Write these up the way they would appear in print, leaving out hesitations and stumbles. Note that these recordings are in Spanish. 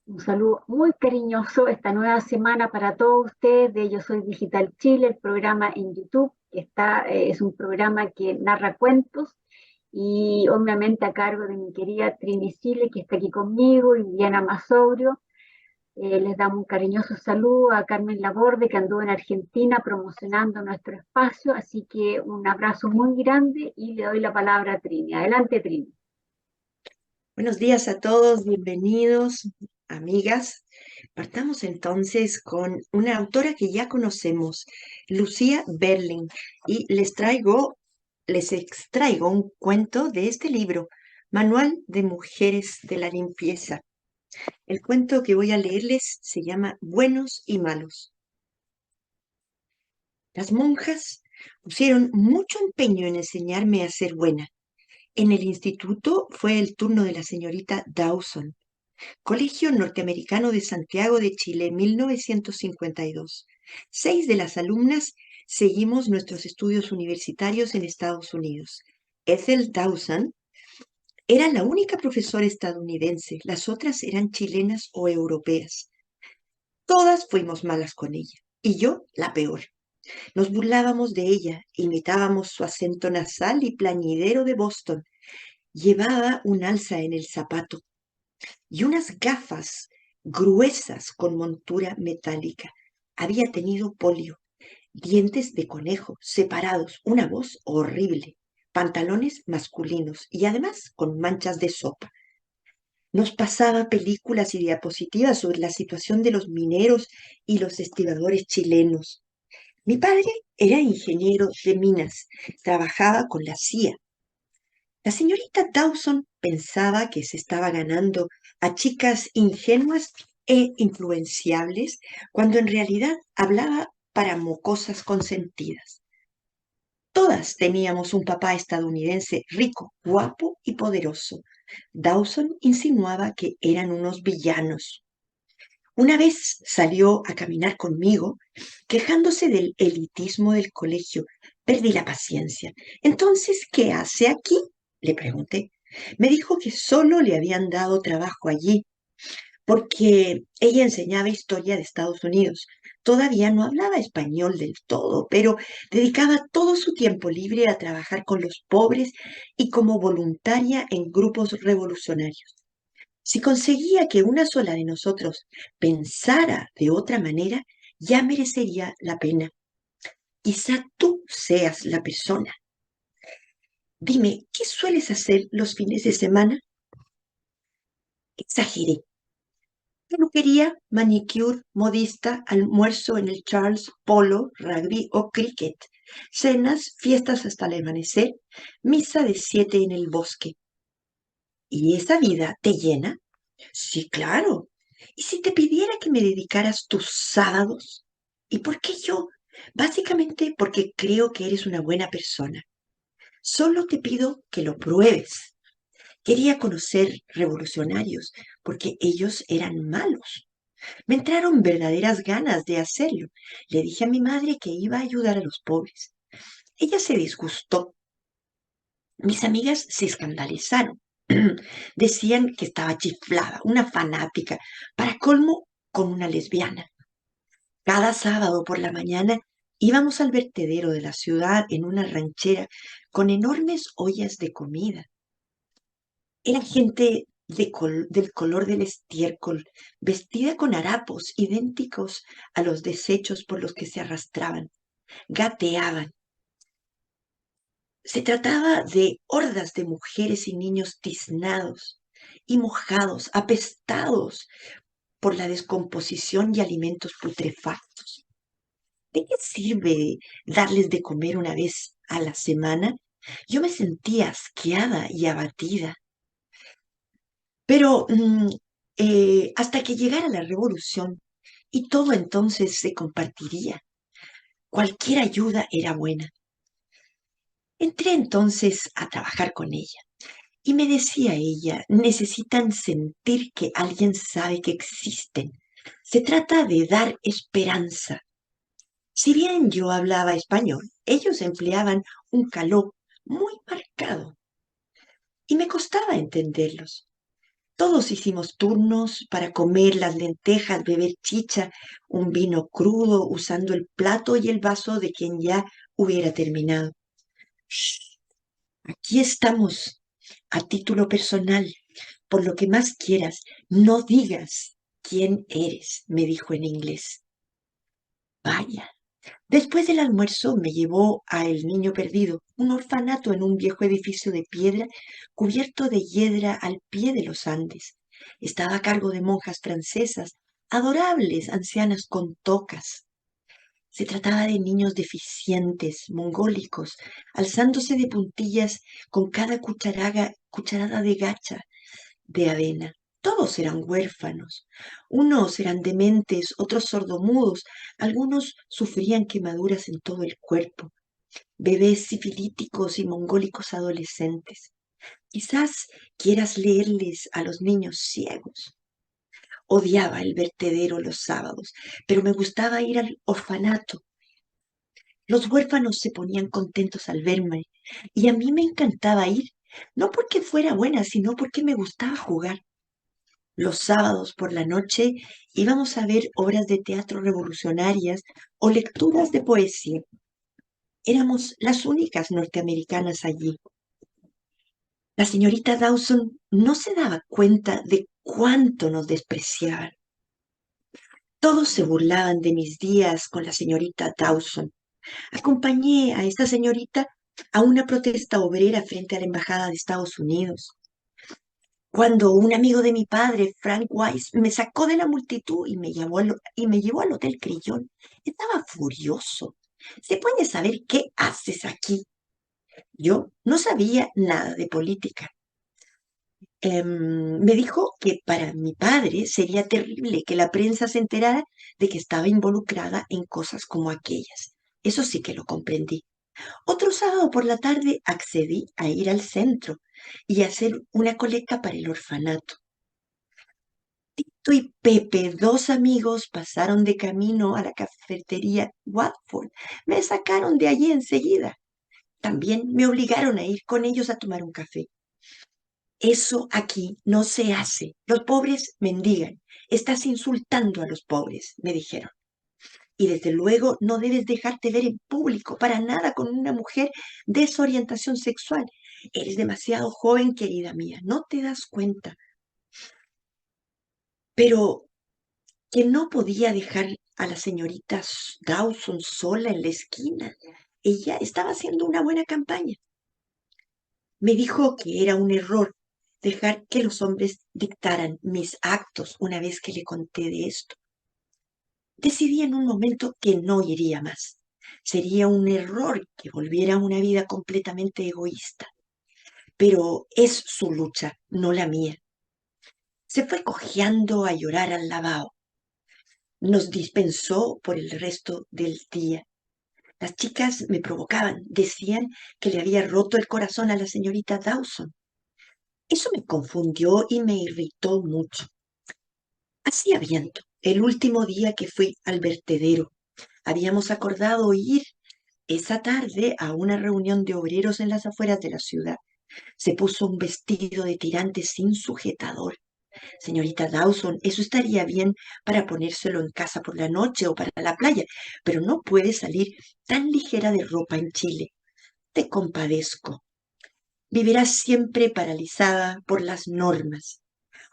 Un saludo muy cariñoso esta nueva semana para todos ustedes de Yo Soy Digital Chile, el programa en YouTube, que es un programa que narra cuentos y obviamente a cargo de mi querida Trini Chile, que está aquí conmigo, y Diana Masaurio. Les damos un cariñoso saludo a Carmen Laborde, que anduvo en Argentina promocionando nuestro espacio, así que un abrazo muy grande y le doy la palabra a Trini. Adelante, Trini. Buenos días a todos, bienvenidos, amigas. Partamos entonces con una autora que ya conocemos, Lucía Berling, y les extraigo un cuento de este libro, Manual de Mujeres de la Limpieza. El cuento que voy a leerles se llama Buenos y Malos. Las monjas pusieron mucho empeño en enseñarme a ser buena. En el instituto fue el turno de la señorita Dawson. Colegio Norteamericano de Santiago de Chile, 1952. 6 de las alumnas seguimos nuestros estudios universitarios en Estados Unidos. Ethel Dawson era la única profesora estadounidense, las otras eran chilenas o europeas. Todas fuimos malas con ella, y yo la peor. Nos burlábamos de ella, imitábamos su acento nasal y plañidero de Boston. Llevaba un alza en el zapato y unas gafas gruesas con montura metálica. Había tenido polio, dientes de conejo separados, una voz horrible, pantalones masculinos y además con manchas de sopa. Nos pasaba películas y diapositivas sobre la situación de los mineros y los estibadores chilenos. Mi padre era ingeniero de minas, trabajaba con la CIA. La señorita Dawson pensaba que se estaba ganando a chicas ingenuas e influenciables cuando en realidad hablaba para mocosas consentidas. Todas teníamos un papá estadounidense rico, guapo y poderoso. Dawson insinuaba que eran unos villanos. Una vez salió a caminar conmigo, quejándose del elitismo del colegio. Perdí la paciencia. Entonces, ¿qué hace aquí? Le pregunté. Me dijo que solo le habían dado trabajo allí porque ella enseñaba historia de Estados Unidos. Todavía no hablaba español del todo, pero dedicaba todo su tiempo libre a trabajar con los pobres y como voluntaria en grupos revolucionarios. Si conseguía que una sola de nosotros pensara de otra manera, ya merecería la pena. Quizá tú seas la persona. Dime, ¿qué sueles hacer los fines de semana? Exageré. Peluquería, manicure, modista, almuerzo en el Charles, polo, rugby o cricket. Cenas, fiestas hasta el amanecer, misa de 7 en el bosque. ¿Y esa vida te llena? Sí, claro. ¿Y si te pidiera que me dedicaras tus sábados? ¿Y por qué yo? Básicamente porque creo que eres una buena persona. Solo te pido que lo pruebes. Quería conocer revolucionarios porque ellos eran malos. Me entraron verdaderas ganas de hacerlo. Le dije a mi madre que iba a ayudar a los pobres. Ella se disgustó. Mis amigas se escandalizaron. Decían que estaba chiflada, una fanática, para colmo con una lesbiana. Cada sábado por la mañana íbamos al vertedero de la ciudad en una ranchera con enormes ollas de comida. Era gente del color del estiércol, vestida con harapos idénticos a los desechos por los que se arrastraban. Gateaban. Se trataba de hordas de mujeres y niños tiznados y mojados, apestados por la descomposición y alimentos putrefactos. ¿De qué sirve darles de comer una vez a la semana? Yo me sentía asqueada y abatida. Pero hasta que llegara la revolución y todo entonces se compartiría. Cualquier ayuda era buena. Entré entonces a trabajar con ella y me decía ella, necesitan sentir que alguien sabe que existen. Se trata de dar esperanza. Si bien yo hablaba español, ellos empleaban un caló muy marcado y me costaba entenderlos. Todos hicimos turnos para comer las lentejas, beber chicha, un vino crudo, usando el plato y el vaso de quien ya hubiera terminado. Shh, aquí estamos, a título personal, por lo que más quieras, no digas quién eres, me dijo en inglés. Vaya. Después del almuerzo me llevó a El Niño Perdido, un orfanato en un viejo edificio de piedra cubierto de hiedra al pie de los Andes. Estaba a cargo de monjas francesas, adorables ancianas con tocas. Se trataba de niños deficientes, mongólicos, alzándose de puntillas con cada cucharada de gacha de avena. Todos eran huérfanos. Unos eran dementes, otros sordomudos, algunos sufrían quemaduras en todo el cuerpo. Bebés sifilíticos y mongólicos adolescentes. Quizás quieras leerles a los niños ciegos. Odiaba el vertedero los sábados, pero me gustaba ir al orfanato. Los huérfanos se ponían contentos al verme y a mí me encantaba ir, no porque fuera buena, sino porque me gustaba jugar. Los sábados por la noche íbamos a ver obras de teatro revolucionarias o lecturas de poesía. Éramos las únicas norteamericanas allí. La señorita Dawson no se daba cuenta de cuánto nos despreciaban. Todos se burlaban de mis días con la señorita Dawson. Acompañé a esta señorita a una protesta obrera frente a la Embajada de Estados Unidos. Cuando un amigo de mi padre, Frank Weiss, me sacó de la multitud y me llevó al Hotel Crillon, estaba furioso. ¿Se puede saber qué haces aquí? Yo no sabía nada de política. Me dijo que para mi padre sería terrible que la prensa se enterara de que estaba involucrada en cosas como aquellas. Eso sí que lo comprendí. Otro sábado por la tarde accedí a ir al centro y hacer una colecta para el orfanato. Tito y Pepe, dos amigos, pasaron de camino a la cafetería Watford. Me sacaron de allí enseguida. También me obligaron a ir con ellos a tomar un café. Eso aquí no se hace. Los pobres mendigan. Estás insultando a los pobres, me dijeron. Y desde luego no debes dejarte ver en público para nada con una mujer de esa orientación sexual. Eres demasiado joven, querida mía. No te das cuenta. Pero que no podía dejar a la señorita Dawson sola en la esquina. Ella estaba haciendo una buena campaña. Me dijo que era un error dejar que los hombres dictaran mis actos una vez que le conté de esto. Decidí en un momento que no iría más. Sería un error que volviera a una vida completamente egoísta. Pero es su lucha, no la mía. Se fue cojeando a llorar al lavabo. Nos dispensó por el resto del día. Las chicas me provocaban, decían que le había roto el corazón a la señorita Dawson. Eso me confundió y me irritó mucho. Hacía viento. El último día que fui al vertedero, habíamos acordado ir esa tarde a una reunión de obreros en las afueras de la ciudad. Se puso un vestido de tirante sin sujetador. Señorita Dawson, eso estaría bien para ponérselo en casa por la noche o para la playa, pero no puede salir tan ligera de ropa en Chile. Te compadezco. Vivirás siempre paralizada por las normas.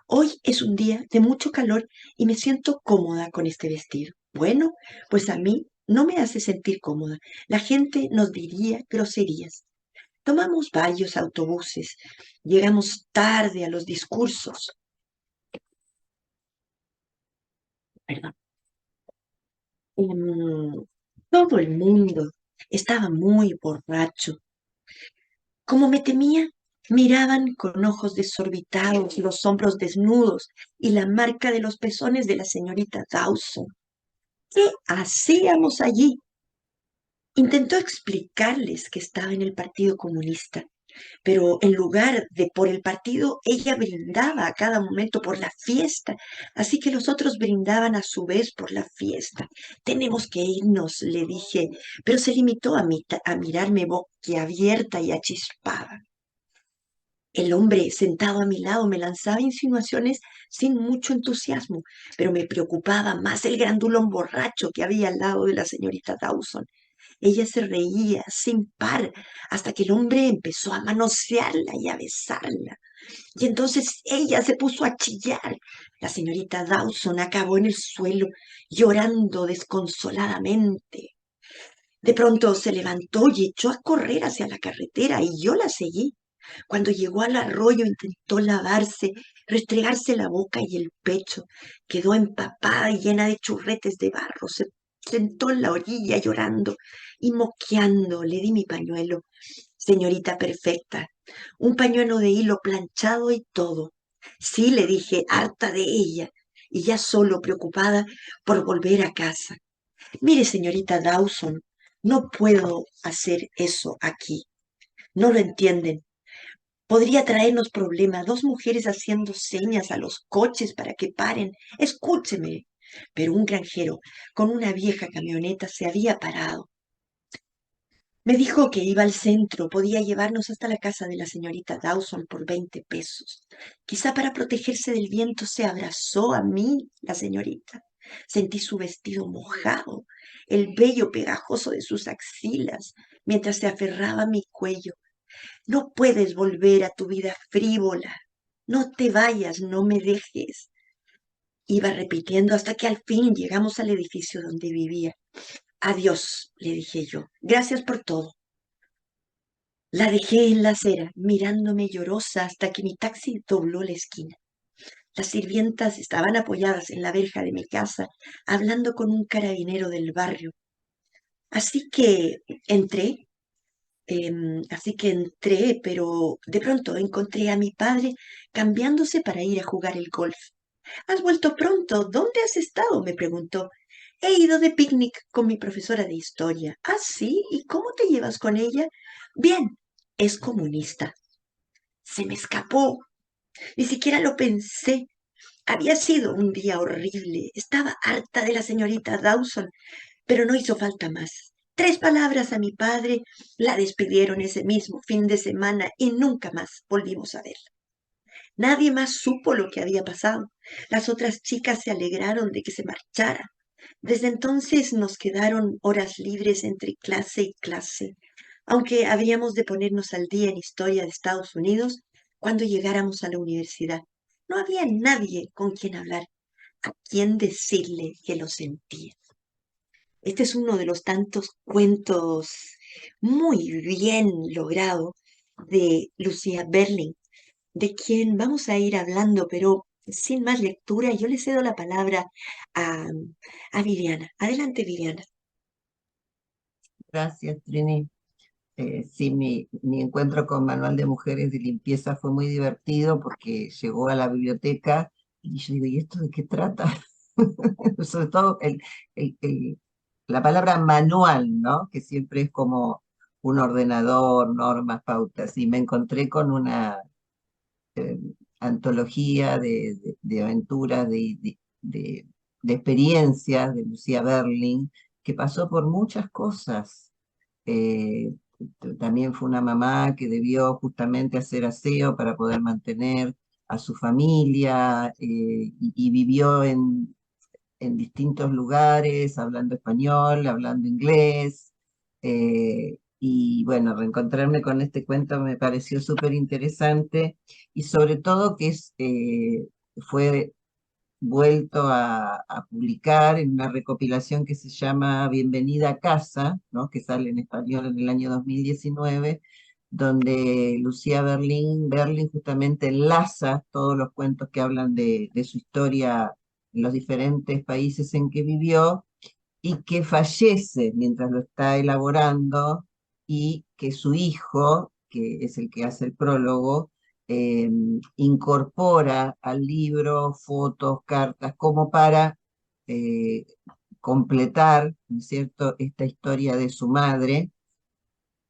Hoy es un día de mucho calor y me siento cómoda con este vestido. Bueno, pues a mí no me hace sentir cómoda. La gente nos diría groserías. Tomamos varios autobuses. Llegamos tarde a los discursos. Perdón. Todo el mundo estaba muy borracho. Como me temía, miraban con ojos desorbitados los hombros desnudos y la marca de los pezones de la señorita Dawson. ¿Qué hacíamos allí? Intentó explicarles que estaba en el Partido Comunista, pero en lugar de por el partido, ella brindaba a cada momento por la fiesta, así que los otros brindaban a su vez por la fiesta. Tenemos que irnos, le dije, pero se limitó a mirarme boquiabierta y achispada. El hombre sentado a mi lado me lanzaba insinuaciones sin mucho entusiasmo, pero me preocupaba más el grandulón borracho que había al lado de la señorita Dawson. Ella se reía sin par hasta que el hombre empezó a manosearla y a besarla. Y entonces ella se puso a chillar. La señorita Dawson acabó en el suelo, llorando desconsoladamente. De pronto se levantó y echó a correr hacia la carretera y yo la seguí. Cuando llegó al arroyo intentó lavarse, restregarse la boca y el pecho. Quedó empapada y llena de churretes de barro. Se sentó en la orilla llorando y moqueando. Le di mi pañuelo. Señorita perfecta, un pañuelo de hilo planchado y todo. Sí, le dije, harta de ella, y ya solo preocupada por volver a casa. Mire, señorita Dawson, no puedo hacer eso aquí. No lo entienden. Podría traernos problemas, dos mujeres haciendo señas a los coches para que paren. Escúcheme. Pero un granjero con una vieja camioneta se había parado. Me dijo que iba al centro, podía llevarnos hasta la casa de la señorita Dawson por 20 pesos. Quizá para protegerse del viento se abrazó a mí, la señorita. Sentí su vestido mojado, el vello pegajoso de sus axilas, mientras se aferraba a mi cuello. No puedes volver a tu vida frívola. No te vayas, no me dejes. Iba repitiendo hasta que al fin llegamos al edificio donde vivía. Adiós, le dije yo. Gracias por todo. La dejé en la acera, mirándome llorosa hasta que mi taxi dobló la esquina. Las sirvientas estaban apoyadas en la verja de mi casa, hablando con un carabinero del barrio. Así que entré, pero de pronto encontré a mi padre cambiándose para ir a jugar el golf. ¿Has vuelto pronto? ¿Dónde has estado? Me preguntó. He ido de picnic con mi profesora de historia. ¿Ah, sí? ¿Y cómo te llevas con ella? Bien, es comunista. Se me escapó. Ni siquiera lo pensé. Había sido un día horrible. Estaba harta de la señorita Dawson, pero no hizo falta más. 3 palabras a mi padre, la despidieron ese mismo fin de semana y nunca más volvimos a verla. Nadie más supo lo que había pasado. Las otras chicas se alegraron de que se marchara. Desde entonces nos quedaron horas libres entre clase y clase, aunque habríamos de ponernos al día en historia de Estados Unidos cuando llegáramos a la universidad. No había nadie con quien hablar, a quien decirle que lo sentía. Este es uno de los tantos cuentos muy bien logrado de Lucía Berling, de quien vamos a ir hablando, pero sin más lectura, yo le cedo la palabra a, a Viviana. Adelante, Viviana. Gracias, Trini. Sí, mi encuentro con Manual de Mujeres de Limpieza fue muy divertido porque llegó a la biblioteca y yo digo, ¿y esto de qué trata? Sobre todo el- el- la palabra manual, ¿no? Que siempre es como un ordenador, normas, pautas. Y me encontré con una eh, antología de aventuras, de experiencias de Lucía Berling, que pasó por muchas cosas. eh, También fue una mamá que debió justamente hacer aseo para poder mantener a su familia, y vivió en distintos lugares, hablando español, hablando inglés. Y bueno, reencontrarme con este cuento me pareció súper interesante y sobre todo que fue vuelto a publicar en una recopilación que se llama Bienvenida a casa, ¿no? Que sale en español en el año 2019, donde Lucía Berling justamente enlaza todos los cuentos que hablan de su historia en los diferentes países en que vivió y que fallece mientras lo está elaborando y que su hijo, que es el que hace el prólogo, eh, incorpora al libro fotos, cartas, como para eh, completar, ¿no es cierto?, esta historia de su madre,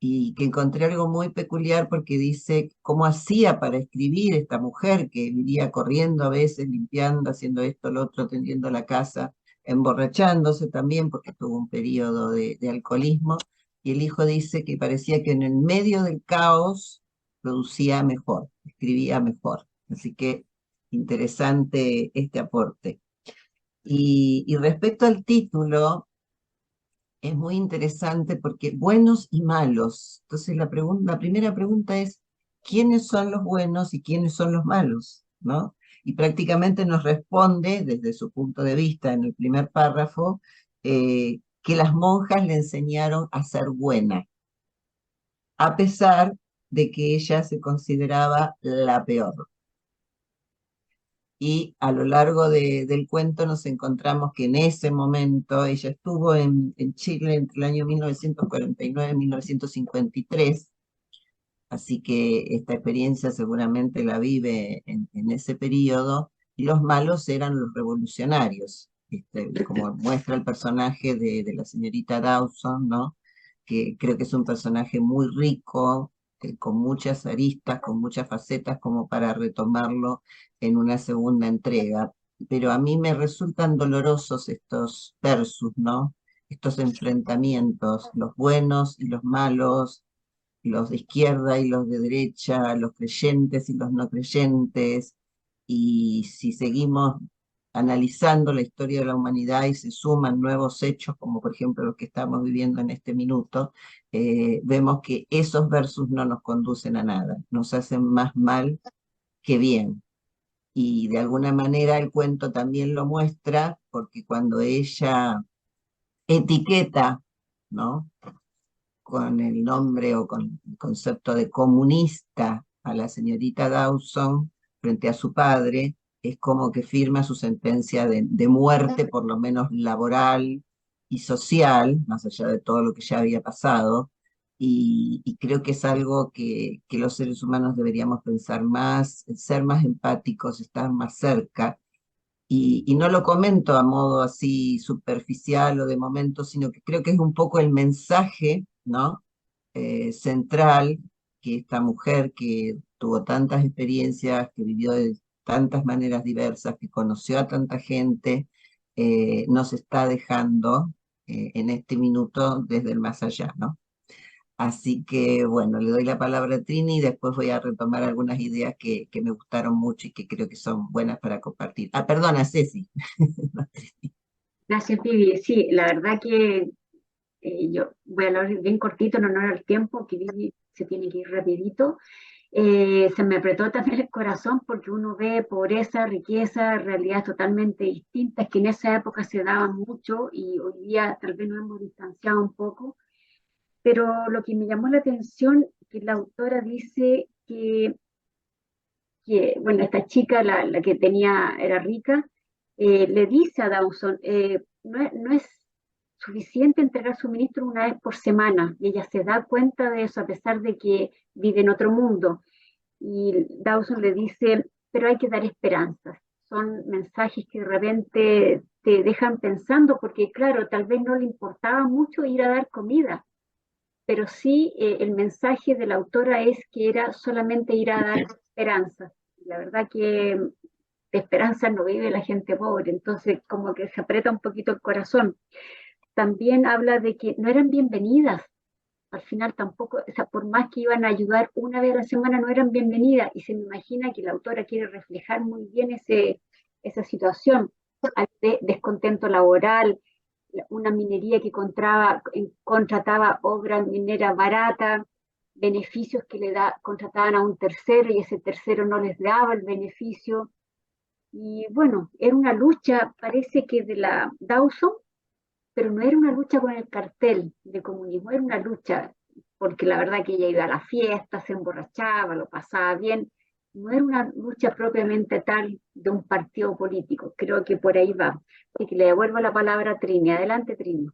y que encontré algo muy peculiar porque dice cómo hacía para escribir esta mujer que vivía corriendo a veces, limpiando, haciendo esto, lo otro, atendiendo la casa, emborrachándose también porque tuvo un periodo de alcoholismo. Y el hijo dice que parecía que en el medio del caos producía mejor, escribía mejor. Así que interesante este aporte. Y respecto al título, es muy interesante porque buenos y malos. Entonces la primera pregunta es, ¿quiénes son los buenos y quiénes son los malos? ¿No? Y prácticamente nos responde, desde su punto de vista en el primer párrafo, que las monjas le enseñaron a ser buena, a pesar de que ella se consideraba la peor. Y a lo largo del cuento nos encontramos que en ese momento ella estuvo en Chile entre el año 1949 y 1953, así que esta experiencia seguramente la vive en ese periodo, y los malos eran los revolucionarios, como muestra el personaje de la señorita Dawson, ¿no? Que creo que es un personaje muy rico, con muchas aristas, con muchas facetas, como para retomarlo en una segunda entrega. Pero a mí me resultan dolorosos estos versus, ¿no? Estos enfrentamientos, los buenos y los malos, los de izquierda y los de derecha, los creyentes y los no creyentes, y si seguimos analizando la historia de la humanidad y se suman nuevos hechos, como por ejemplo los que estamos viviendo en este minuto, vemos que esos versos no nos conducen a nada, nos hacen más mal que bien. Y de alguna manera el cuento también lo muestra, porque cuando ella etiqueta, ¿no? Con el nombre o con el concepto de comunista a la señorita Dawson frente a su padre, es como que firma su sentencia de muerte, por lo menos laboral y social, más allá de todo lo que ya había pasado, y creo que es algo que los seres humanos deberíamos pensar más, ser más empáticos, estar más cerca. Y no lo comento a modo así superficial o de momento, sino que creo que es un poco el mensaje, ¿no? Central, que esta mujer que tuvo tantas experiencias, que vivió de tantas maneras diversas, que conoció a tanta gente, nos está dejando en este minuto desde el más allá, ¿no? Así que bueno, le doy la palabra a Trini y después voy a retomar algunas ideas que me gustaron mucho y que creo que son buenas para compartir. Ah, perdona, Ceci. Gracias, Vivi. Sí, la verdad que yo voy a hablar bien cortito en honor al tiempo, que Vivi se tiene que ir rapidito. Se me apretó también el corazón porque uno ve pobreza, riqueza, realidades totalmente distintas que en esa época se daban mucho y hoy día tal vez nos hemos distanciado un poco. Pero lo que me llamó la atención que la autora dice bueno, esta chica, la que tenía, era rica, le dice a Dawson, no es suficiente entregar suministro una vez por semana, y ella se da cuenta de eso a pesar de que vive en otro mundo. Y Dawson le dice, pero hay que dar esperanzas. Son mensajes que de repente te dejan pensando, porque claro, tal vez no le importaba mucho ir a dar comida, pero sí el mensaje de la autora es que era solamente ir a dar esperanza. La verdad que de esperanza no vive la gente pobre, entonces como que se aprieta un poquito el corazón. También habla de que no eran bienvenidas, al final tampoco, o sea, por más que iban a ayudar una vez a la semana, no eran bienvenidas, y se me imagina que la autora quiere reflejar muy bien esa situación, de descontento laboral, una minería que contrataba obra minera barata, beneficios que contrataban a un tercero y ese tercero no les daba el beneficio. Y bueno, era una lucha, parece que de la Dawson, pero no era una lucha con el cartel de comunismo, era una lucha porque la verdad que ella iba a la fiesta, se emborrachaba, lo pasaba bien, no era una lucha propiamente tal de un partido político, creo que por ahí va. Así que le devuelvo la palabra a Trini. Adelante, Trini.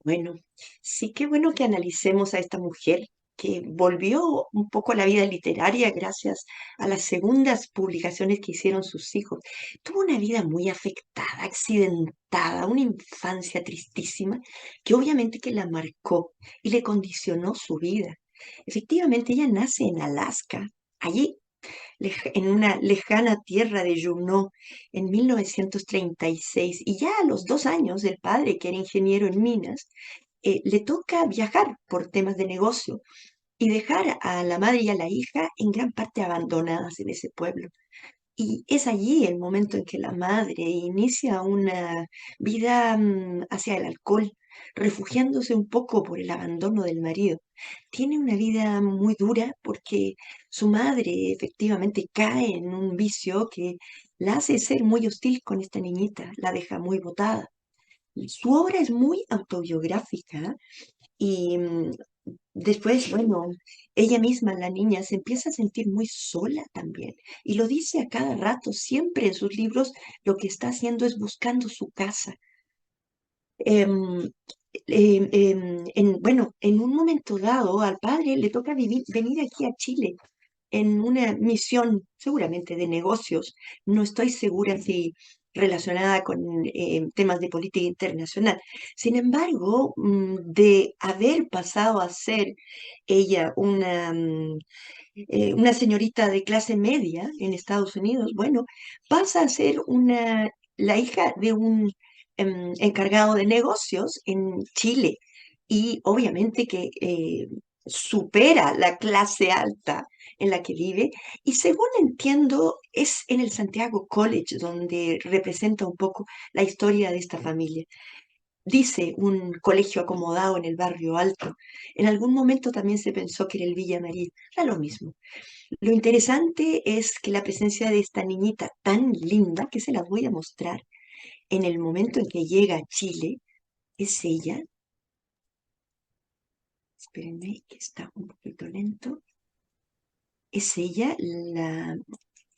Bueno, sí, qué bueno que analicemos a esta mujer que volvió un poco a la vida literaria gracias a las segundas publicaciones que hicieron sus hijos. Tuvo una vida muy afectada, accidentada, una infancia tristísima que obviamente que la marcó y le condicionó su vida. Efectivamente, ella nace en Alaska, allí en una lejana tierra de Juneau en 1936, y ya a los 2 años el padre, que era ingeniero en minas, le toca viajar por temas de negocio y dejar a la madre y a la hija en gran parte abandonadas en ese pueblo. Y es allí el momento en que la madre inicia una vida hacia el alcohol, refugiándose un poco por el abandono del marido. Tiene una vida muy dura porque su madre efectivamente cae en un vicio que la hace ser muy hostil con esta niñita, la deja muy botada. Su obra es muy autobiográfica y después, bueno, ella misma, la niña, se empieza a sentir muy sola también. Y lo dice a cada rato, siempre en sus libros, lo que está haciendo es buscando su casa. Em, bueno, en un momento dado al padre le toca venir aquí a Chile en una misión seguramente de negocios. No estoy segura si relacionada con temas de política internacional. Sin embargo, de haber pasado a ser ella una señorita de clase media en Estados Unidos, bueno, pasa a ser la hija de un encargado de negocios en Chile y obviamente que supera la clase alta en la que vive y según entiendo es en el Santiago College donde representa un poco la historia de esta familia. Dice un colegio acomodado en el barrio alto. En algún momento también se pensó que era el Villa María. Da lo mismo. Lo interesante es que la presencia de esta niñita tan linda, que se las voy a mostrar, en el momento en que llega a Chile, es ella. Espérenme, que está un poquito lento. Es ella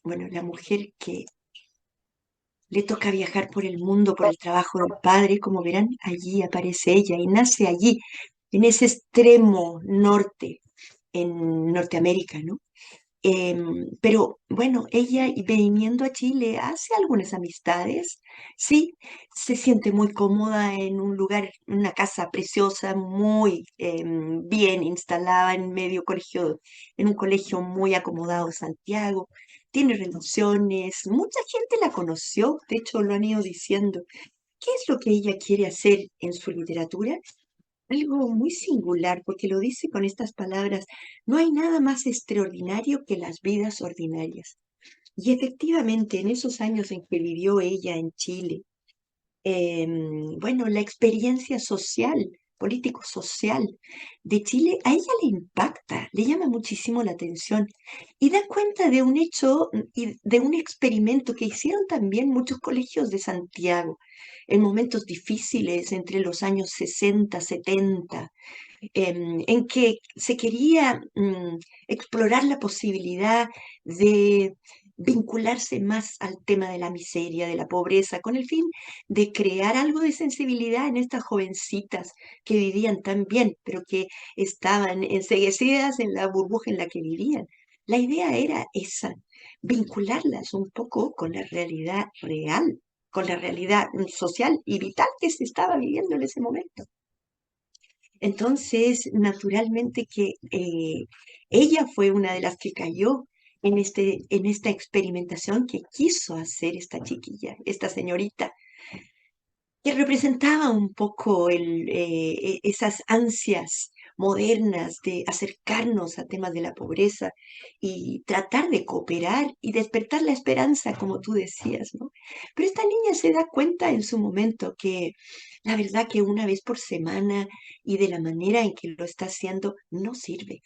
bueno, la mujer que le toca viajar por el mundo por el trabajo del padre. Como verán, allí aparece ella y nace allí, en ese extremo norte, en Norteamérica, ¿no? Pero bueno, ella viniendo a Chile hace algunas amistades, sí, se siente muy cómoda en un lugar, en una casa preciosa, muy bien instalada en medio colegio, en un colegio muy acomodado en Santiago. Tiene relaciones, mucha gente la conoció, de hecho lo han ido diciendo. ¿Qué es lo que ella quiere hacer en su literatura? Algo muy singular, porque lo dice con estas palabras: no hay nada más extraordinario que las vidas ordinarias. Y efectivamente, en esos años en que vivió ella en Chile, bueno, la experiencia social, político-social de Chile, a ella le impacta, le llama muchísimo la atención y da cuenta de un hecho y de un experimento que hicieron también muchos colegios de Santiago en momentos difíciles entre los años 60, 70, en que se quería explorar la posibilidad de vincularse más al tema de la miseria, de la pobreza, con el fin de crear algo de sensibilidad en estas jovencitas que vivían tan bien, pero que estaban enceguecidas en la burbuja en la que vivían. La idea era esa, vincularlas un poco con la realidad real, con la realidad social y vital que se estaba viviendo en ese momento. Entonces, naturalmente que ella fue una de las que cayó en esta experimentación que quiso hacer esta chiquilla, esta señorita, que representaba un poco esas ansias modernas de acercarnos a temas de la pobreza y tratar de cooperar y despertar la esperanza, como tú decías, ¿no? Pero esta niña se da cuenta en su momento que la verdad que una vez por semana y de la manera en que lo está haciendo no sirve.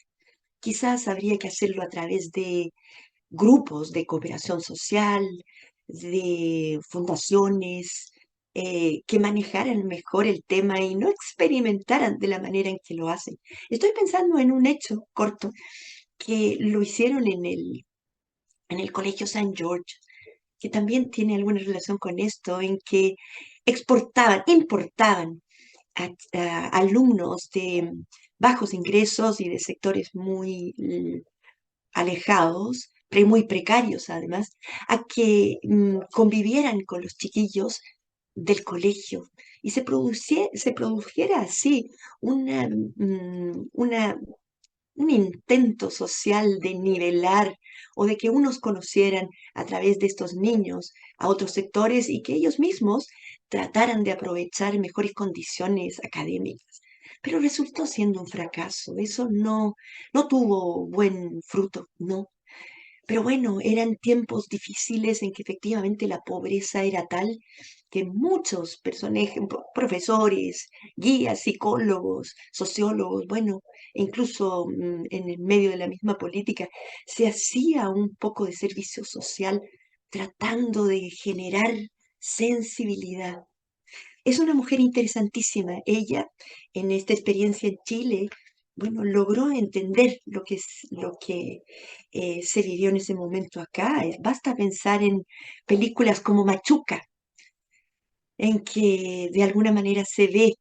Quizás habría que hacerlo a través de grupos de cooperación social, de fundaciones, que manejaran mejor el tema y no experimentaran de la manera en que lo hacen. Estoy pensando en un hecho corto que lo hicieron en el Colegio Saint George, que también tiene alguna relación con esto, en que importaban a alumnos de bajos ingresos y de sectores muy alejados, muy precarios además, a que convivieran con los chiquillos del colegio y se produjera así un intento social de nivelar o de que unos conocieran a través de estos niños a otros sectores y que ellos mismos trataran de aprovechar mejores condiciones académicas. pero resultó siendo un fracaso. Eso no tuvo buen fruto, no. Pero bueno, eran tiempos difíciles en que efectivamente la pobreza era tal que muchos personajes, profesores, guías, psicólogos, sociólogos, bueno, incluso en el medio de la misma política, se hacía un poco de servicio social tratando de generar sensibilidad. Es una mujer interesantísima. Ella, en esta experiencia en Chile, bueno, logró entender lo que se vivió en ese momento acá. Basta pensar en películas como Machuca, en que de alguna manera se ve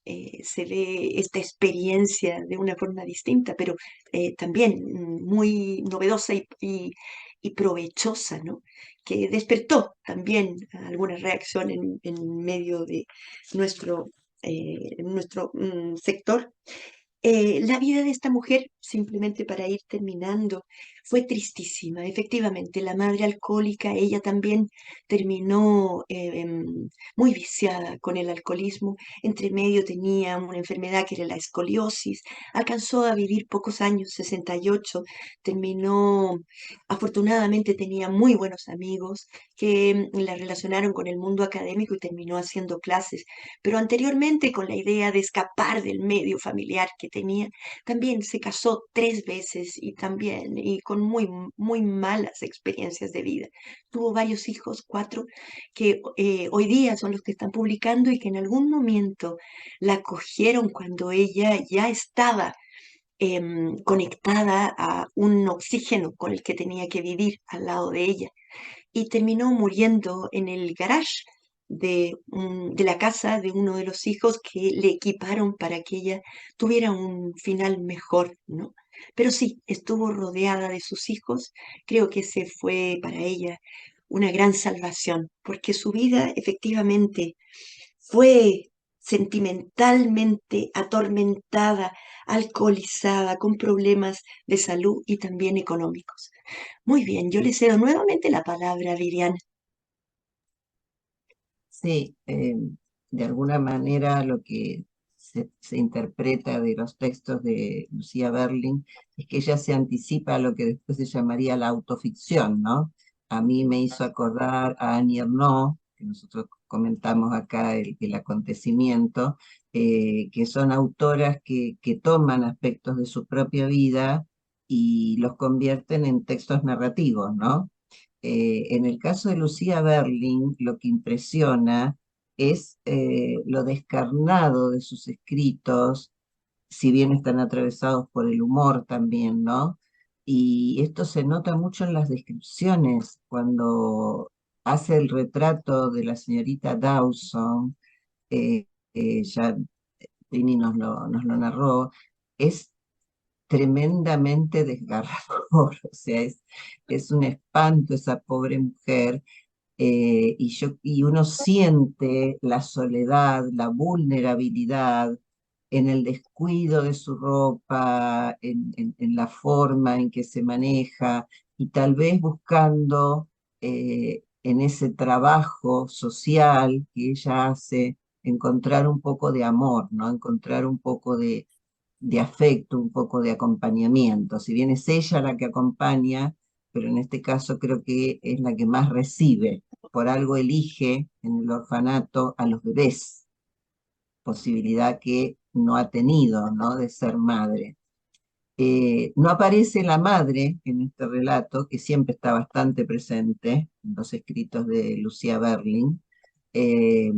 esta experiencia de una forma distinta, pero también muy novedosa y provechosa, ¿no? Que despertó también alguna reacción en medio de nuestro sector. La vida de esta mujer, simplemente para ir terminando, fue tristísima. Efectivamente, la madre alcohólica, ella también terminó muy viciada con el alcoholismo. Entre medio tenía una enfermedad que era la escoliosis. Alcanzó a vivir pocos años, 68. Terminó, afortunadamente tenía muy buenos amigos que la relacionaron con el mundo académico y terminó haciendo clases, pero anteriormente con la idea de escapar del medio familiar que tenía, también se casó 3 veces y también y con muy malas experiencias de vida. Tuvo varios hijos, 4, que hoy día son los que están publicando y que en algún momento la cogieron cuando ella ya estaba conectada a un oxígeno con el que tenía que vivir al lado de ella y terminó muriendo en el garage de la casa de uno de los hijos que le equiparon para que ella tuviera un final mejor, ¿no? Pero sí, estuvo rodeada de sus hijos. Creo que ese fue para ella una gran salvación, porque su vida efectivamente fue sentimentalmente atormentada, alcoholizada, con problemas de salud y también económicos. Muy bien, yo le cedo nuevamente la palabra a Viviana. Sí, de alguna manera lo que se interpreta de los textos de Lucía Berling es que ella se anticipa a lo que después se llamaría la autoficción, ¿no? A mí me hizo acordar a Annie Ernaux, que nosotros comentamos acá el acontecimiento, que son autoras que toman aspectos de su propia vida y los convierten en textos narrativos, ¿no? En el caso de Lucía Berling, lo que impresiona es lo descarnado de sus escritos, si bien están atravesados por el humor también, ¿no? Y esto se nota mucho en las descripciones, cuando hace el retrato de la señorita Dawson, ya Trini nos lo narró, es tremendamente desgarrador, o sea, es un espanto esa pobre mujer, y uno siente la soledad, la vulnerabilidad en el descuido de su ropa, en la forma en que se maneja, y tal vez buscando en ese trabajo social que ella hace, encontrar un poco de amor, ¿no? Encontrar un poco de afecto, un poco de acompañamiento. Si bien es ella la que acompaña, pero en este caso creo que es la que más recibe. Por algo elige en el orfanato a los bebés, posibilidad que no ha tenido, ¿no? De ser madre. No aparece la madre en este relato, que siempre está bastante presente en los escritos de Lucía Berling. Eh,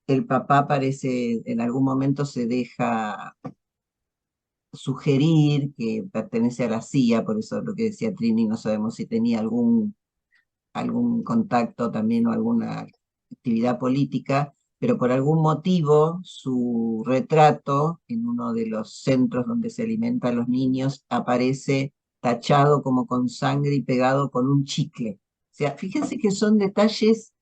el papá parece, en algún momento se deja sugerir que pertenece a la CIA, por eso lo que decía Trini, no sabemos si tenía algún contacto también o alguna actividad política, pero por algún motivo su retrato en uno de los centros donde se alimentan los niños aparece tachado como con sangre y pegado con un chicle. O sea, fíjense que son detalles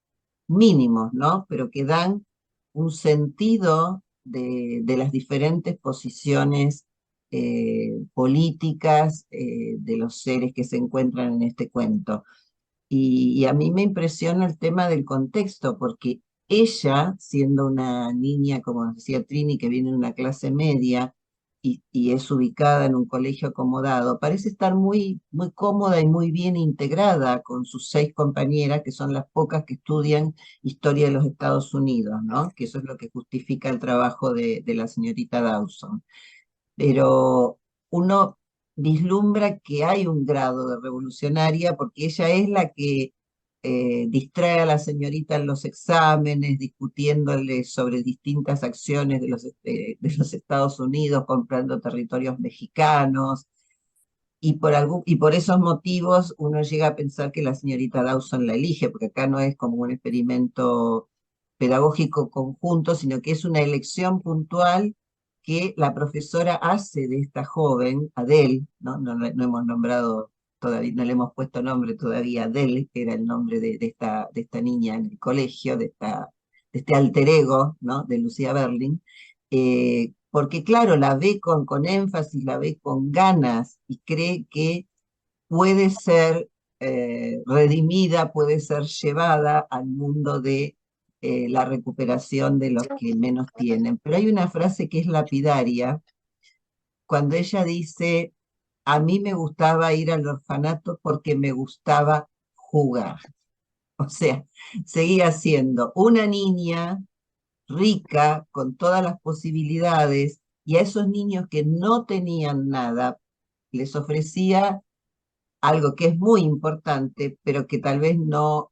mínimos, ¿no? Pero que dan un sentido de las diferentes posiciones políticas de los seres que se encuentran en este cuento. Y a mí me impresiona el tema del contexto, porque ella, siendo una niña, como decía Trini, que viene de una clase media y es ubicada en un colegio acomodado, parece estar muy, muy cómoda y muy bien integrada con sus 6 compañeras, que son las pocas que estudian historia de los Estados Unidos, ¿no? Que eso es lo que justifica el trabajo de la señorita Dawson. Pero uno vislumbra que hay un grado de revolucionaria porque ella es la que distrae a la señorita en los exámenes, discutiéndole sobre distintas acciones de los Estados Unidos, comprando territorios mexicanos, y por esos motivos uno llega a pensar que la señorita Dawson la elige, porque acá no es como un experimento pedagógico conjunto, sino que es una elección puntual que la profesora hace de esta joven, Adele, ¿no? No hemos nombrado todavía, no le hemos puesto nombre todavía, Adele, que era el nombre de esta niña en el colegio, de este alter ego, ¿no? De Lucía Berling, porque claro, la ve con énfasis, la ve con ganas y cree que puede ser redimida, puede ser llevada al mundo de la recuperación de los que menos tienen. Pero hay una frase que es lapidaria, cuando ella dice, a mí me gustaba ir al orfanato porque me gustaba jugar. O sea, seguía siendo una niña rica, con todas las posibilidades, y a esos niños que no tenían nada, les ofrecía algo que es muy importante, pero que tal vez no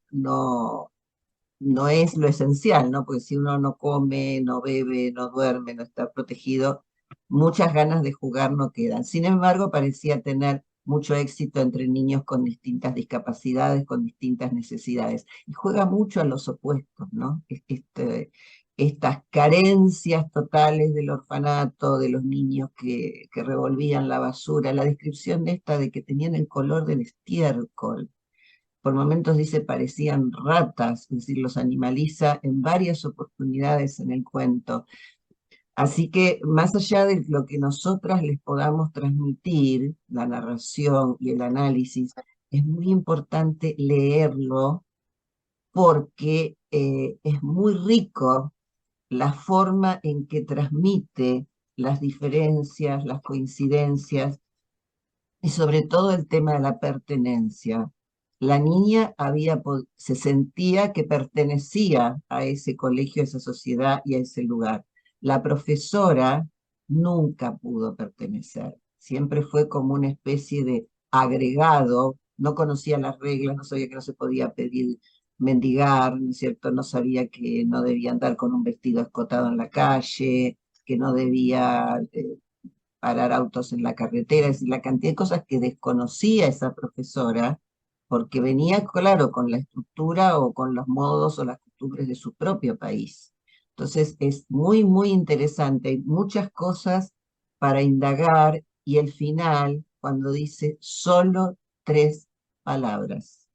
es lo esencial, ¿no? Porque si uno no come, no bebe, no duerme, no está protegido, muchas ganas de jugar no quedan. Sin embargo, parecía tener mucho éxito entre niños con distintas discapacidades, con distintas necesidades. Y juega mucho a los opuestos, ¿no? Estas carencias totales del orfanato, de los niños que revolvían la basura, la descripción esta de que tenían el color del estiércol, por momentos dice parecían ratas, es decir, los animaliza en varias oportunidades en el cuento. Así que más allá de lo que nosotras les podamos transmitir, la narración y el análisis, es muy importante leerlo porque es muy rico la forma en que transmite las diferencias, las coincidencias y sobre todo el tema de la pertenencia. La niña se sentía que pertenecía a ese colegio, a esa sociedad y a ese lugar. La profesora nunca pudo pertenecer. Siempre fue como una especie de agregado, no conocía las reglas, no sabía que no se podía pedir mendigar, ¿no es cierto? No sabía que no debía andar con un vestido escotado en la calle, que no debía parar autos en la carretera, es decir, la cantidad de cosas que desconocía esa profesora, porque venía, claro, con la estructura o con los modos o las costumbres de su propio país. Entonces es muy, muy interesante, hay muchas cosas para indagar y el final, cuando dice solo 3 palabras,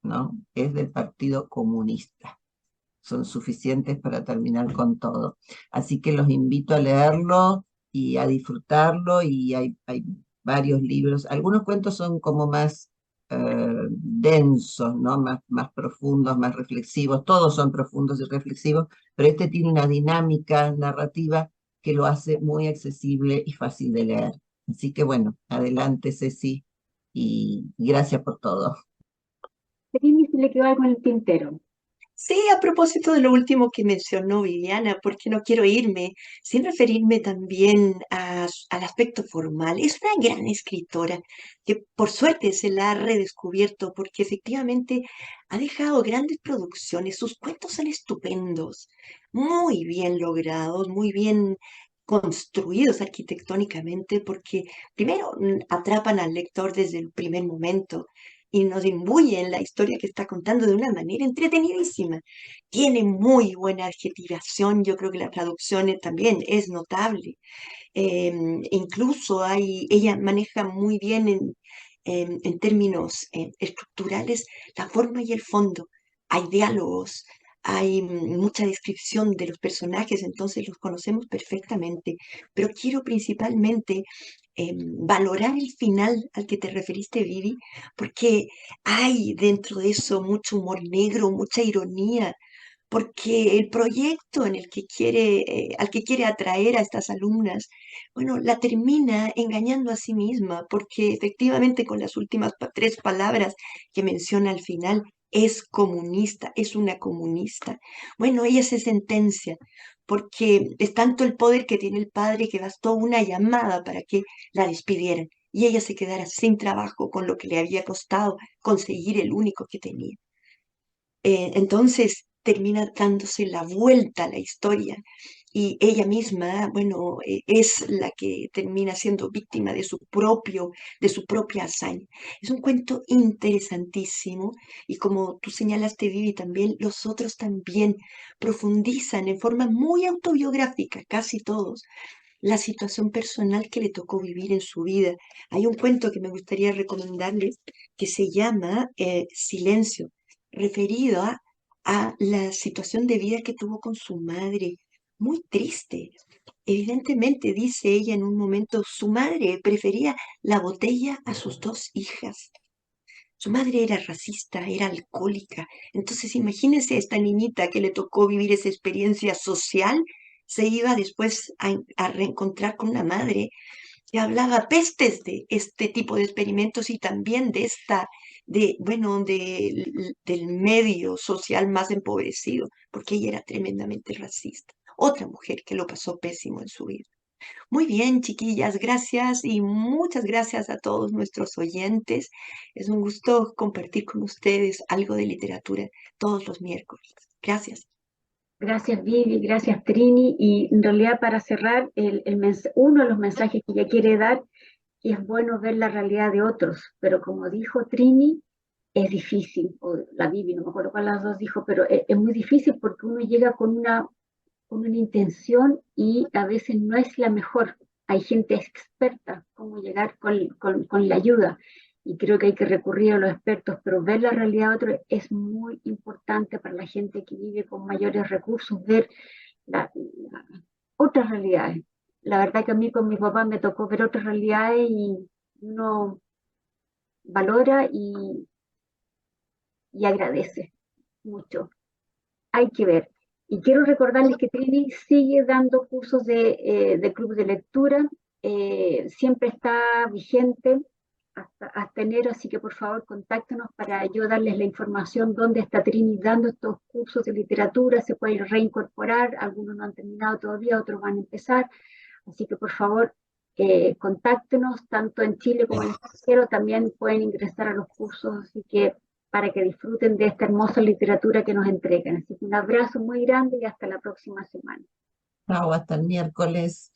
¿no? Es del Partido Comunista, son suficientes para terminar con todo. Así que los invito a leerlo y a disfrutarlo y hay varios libros. Algunos cuentos son como más densos, ¿no? Más profundos, más reflexivos. Todos son profundos y reflexivos, pero este tiene una dinámica narrativa que lo hace muy accesible y fácil de leer. Así que bueno, adelante Ceci y gracias por todo. Trini, se le quedó algo en el tintero. Sí, a propósito de lo último que mencionó Viviana, porque no quiero irme sin referirme también al aspecto formal. Es una gran escritora que por suerte se la ha redescubierto porque efectivamente ha dejado grandes producciones. Sus cuentos son estupendos, muy bien logrados, muy bien construidos arquitectónicamente, porque primero atrapan al lector desde el primer momento y nos imbuye en la historia que está contando de una manera entretenidísima. Tiene muy buena adjetivación, yo creo que la traducción también es notable. Incluso ella maneja muy bien en términos estructurales la forma y el fondo. Hay diálogos, hay mucha descripción de los personajes, entonces los conocemos perfectamente, pero quiero principalmente valorar el final al que te referiste, Vivi, porque hay dentro de eso mucho humor negro, mucha ironía, porque el proyecto en el que quiere, al que quiere atraer a estas alumnas, bueno, la termina engañando a sí misma, porque efectivamente con las últimas tres palabras que menciona al final, es comunista, es una comunista. Bueno, ella se sentencia, porque es tanto el poder que tiene el padre que bastó una llamada para que la despidieran y ella se quedara sin trabajo con lo que le había costado conseguir el único que tenía. Entonces termina dándose la vuelta a la historia y ella misma, bueno, es la que termina siendo víctima de su propia hazaña. Es un cuento interesantísimo y como tú señalaste, Vivi, también los otros también profundizan en forma muy autobiográfica, casi todos, la situación personal que le tocó vivir en su vida. Hay un cuento que me gustaría recomendarles que se llama Silencio, referido a la situación de vida que tuvo con su madre. Muy triste. Evidentemente, dice ella en un momento, su madre prefería la botella a sus dos hijas. Su madre era racista, era alcohólica. Entonces, imagínense a esta niñita que le tocó vivir esa experiencia social, se iba después a reencontrar con una madre que hablaba pestes de este tipo de experimentos y también de bueno, del medio social más empobrecido, porque ella era tremendamente racista. Otra mujer que lo pasó pésimo en su vida. Muy bien, chiquillas, gracias y muchas gracias a todos nuestros oyentes. Es un gusto compartir con ustedes algo de literatura todos los miércoles. Gracias. Gracias Vivi, gracias Trini. Y en realidad para cerrar, uno de los mensajes que ella quiere dar es bueno ver la realidad de otros, pero como dijo Trini, es difícil, o la Vivi, no me acuerdo cuál de las dos dijo, pero es muy difícil porque uno llega con una intención y a veces no es la mejor. Hay gente experta cómo llegar con la ayuda y creo que hay que recurrir a los expertos, pero ver la realidad de otros es muy importante para la gente que vive con mayores recursos, ver otras realidades. La verdad que a mí con mi papá me tocó ver otras realidades y uno valora y agradece mucho. Hay que ver. Y quiero recordarles que Trini sigue dando cursos de club de lectura, siempre está vigente hasta enero, así que por favor contáctenos para yo darles la información dónde está Trini dando estos cursos de literatura, se pueden reincorporar, algunos no han terminado todavía, otros van a empezar, así que por favor contáctenos tanto en Chile como en el extranjero, también pueden ingresar a los cursos, así que para que disfruten de esta hermosa literatura que nos entregan. Así que un abrazo muy grande y hasta la próxima semana. Chao, hasta el miércoles.